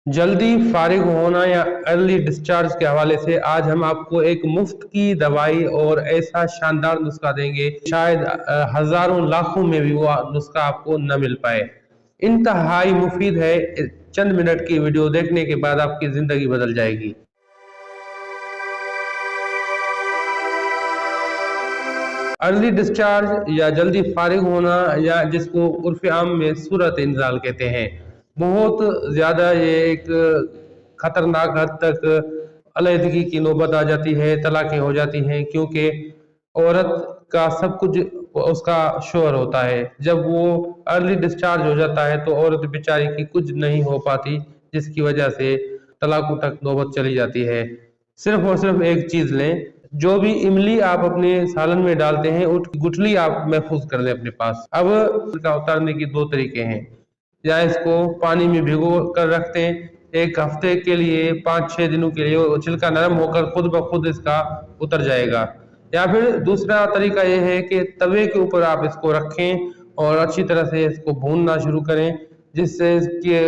जल्दी फारिग होना या अर्ली डिस्चार्ज के हवाले से आज हम आपको एक मुफ्त की दवाई और ऐसा शानदार नुस्खा देंगे, शायद हजारों लाखों में भी वो नुस्खा आपको न मिल पाए। इंतहाई मुफीद है। चंद मिनट की वीडियो देखने के बाद आपकी जिंदगी बदल जाएगी। अर्ली डिस्चार्ज या जल्दी फारिग होना, या जिसको उर्फ आम में सूरत इंजाल कहते हैं, बहुत ज़्यादा ये एक खतरनाक हद तक अलहदगी की नौबत आ जाती है, तलाक़ें हो जाती हैं, क्योंकि औरत का सब कुछ उसका शोहर होता है। जब वो अर्ली डिस्चार्ज हो जाता है तो औरत बेचारी की कुछ नहीं हो पाती, जिसकी वजह से तलाक़ों तक नौबत चली जाती है। सिर्फ और सिर्फ एक चीज़ लें, जो भी इमली आप अपने सालन में डालते हैं उसकी गुठली आप महफूज कर लें अपने पास। अब इसका उतारने की दो तरीके हैं, या इसको पानी में भिगो कर रखते हैं एक हफ्ते के लिए, 5-6 दिनों के लिए, वो छिलका नरम होकर खुद ब खुद इसका उतर जाएगा। या फिर दूसरा तरीका यह है कि तवे के ऊपर आप इसको रखें और अच्छी तरह से इसको भूनना शुरू करें, जिससे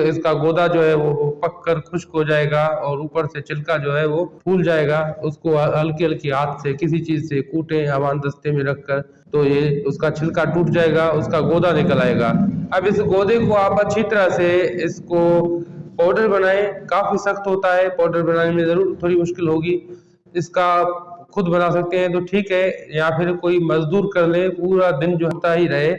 इसका गोदा जो है वो पक कर खुश्क हो जाएगा और ऊपर से छिलका जो है वो फूल जाएगा। उसको हल्की हल्की हाथ से किसी चीज से कूटें हवान दस्ते में रखकर, तो ये उसका छिलका टूट जाएगा, उसका गोदा निकल आएगा। अब इस गोदे को आप अच्छी तरह से इसको पाउडर बनाएं। काफी सख्त होता है, पाउडर बनाने में जरूर थोड़ी मुश्किल होगी। इसका खुद बना सकते हैं तो ठीक है, या फिर कोई मजदूर कर ले, पूरा दिन जो होता ही रहे,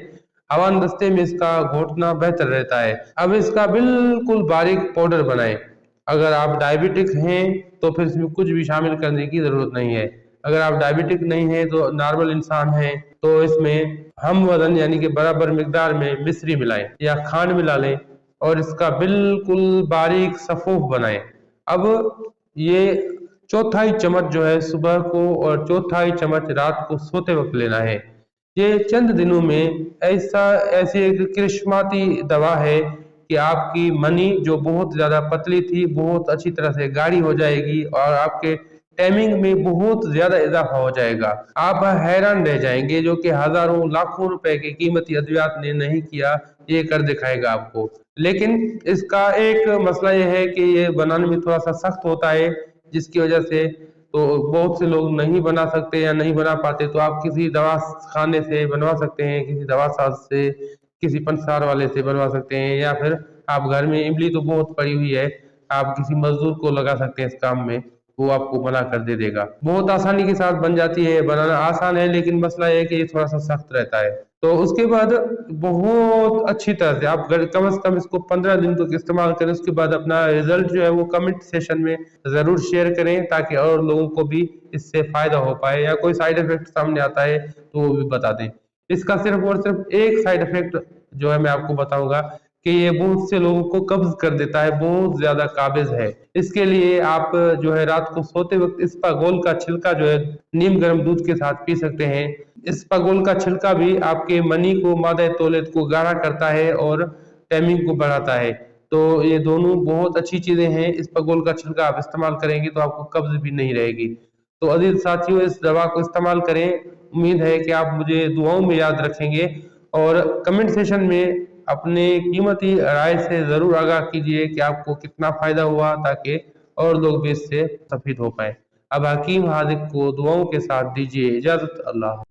हवान दस्ते में इसका घोटना बेहतर रहता है। अब इसका बिल्कुल बारीक पाउडर बनाएं। अगर आप डायबिटिक हैं तो फिर इसमें कुछ भी शामिल करने की जरूरत नहीं है। अगर आप डायबिटिक नहीं है तो नॉर्मल इंसान है, तो इसमें हम वजन यानी कि बराबर मिकदार में मिश्री मिलाएं या खांड मिला लें और इसका बिल्कुल बारीक सफूफ बनाएं। अब ये चौथाई चम्मच जो है सुबह को और चौथाई चम्मच रात को सोते वक्त लेना है। ये चंद दिनों में ऐसी एक करिश्माती दवा है कि आपकी मनी जो बहुत ज्यादा पतली थी बहुत अच्छी तरह से गाढ़ी हो जाएगी और आपके टाइमिंग में बहुत ज्यादा इजाफा हो जाएगा। आप हैरान रह जाएंगे, जो कि हजारों लाखों रुपए के कीमती अद्वियात ने नहीं किया, ये कर दिखाएगा आपको। लेकिन इसका एक मसला यह है कि ये बनाने में थोड़ा सा सख्त होता है, जिसकी वजह से तो बहुत से लोग नहीं बना सकते या नहीं बना पाते। तो आप किसी दवा खाने से बनवा सकते हैं, किसी दवा साज से, किसी पंचसार वाले से बनवा सकते हैं, या फिर आप घर में इमली तो बहुत पड़ी हुई है, आप किसी मजदूर को लगा सकते हैं इस काम में, वो आपको बना कर दे देगा। बहुत आसानी के साथ बन जाती है, बनाना आसान है, लेकिन मसला ये है कि ये थोड़ा सा सख्त रहता है। तो उसके बाद बहुत अच्छी तरह से आप कम से कम इसको 15 दिन तक इस्तेमाल करें। उसके बाद अपना रिजल्ट जो है वो कमेंट सेशन में जरूर शेयर करें, ताकि और लोगों को भी इससे फायदा हो पाए, या कोई साइड इफेक्ट सामने आता है तो वो भी बता दें। इसका सिर्फ और सिर्फ एक साइड इफेक्ट जो है मैं आपको बताऊंगा कि ये बहुत से लोगों को कब्ज कर देता है, बहुत ज्यादा काबिज है। इसके लिए आप जो है रात को सोते वक्त इसपागोल का छिलका जो है नीम गर्म दूध के साथ पी सकते हैं। इसपागोल का छिलका भी आपके मनी को, मादा तौलियत को गाढ़ा करता है और टाइमिंग को बढ़ाता है। तो ये दोनों बहुत अच्छी चीजें हैं। इसपागोल का छिलका आप इस्तेमाल करेंगे तो आपको कब्ज भी नहीं रहेगी। तो अजीज साथियों, इस दवा को इस्तेमाल करें। उम्मीद है कि आप मुझे दुआओं में याद रखेंगे और कमेंट सेशन में अपने कीमती राय से जरूर आगाह कीजिए कि आपको कितना फायदा हुआ, ताकि और लोग भी इससे मुस्तफीद हो पाए। अब हकीम हाजिक को दुआओं के साथ दीजिए इजाजत। अल्लाह।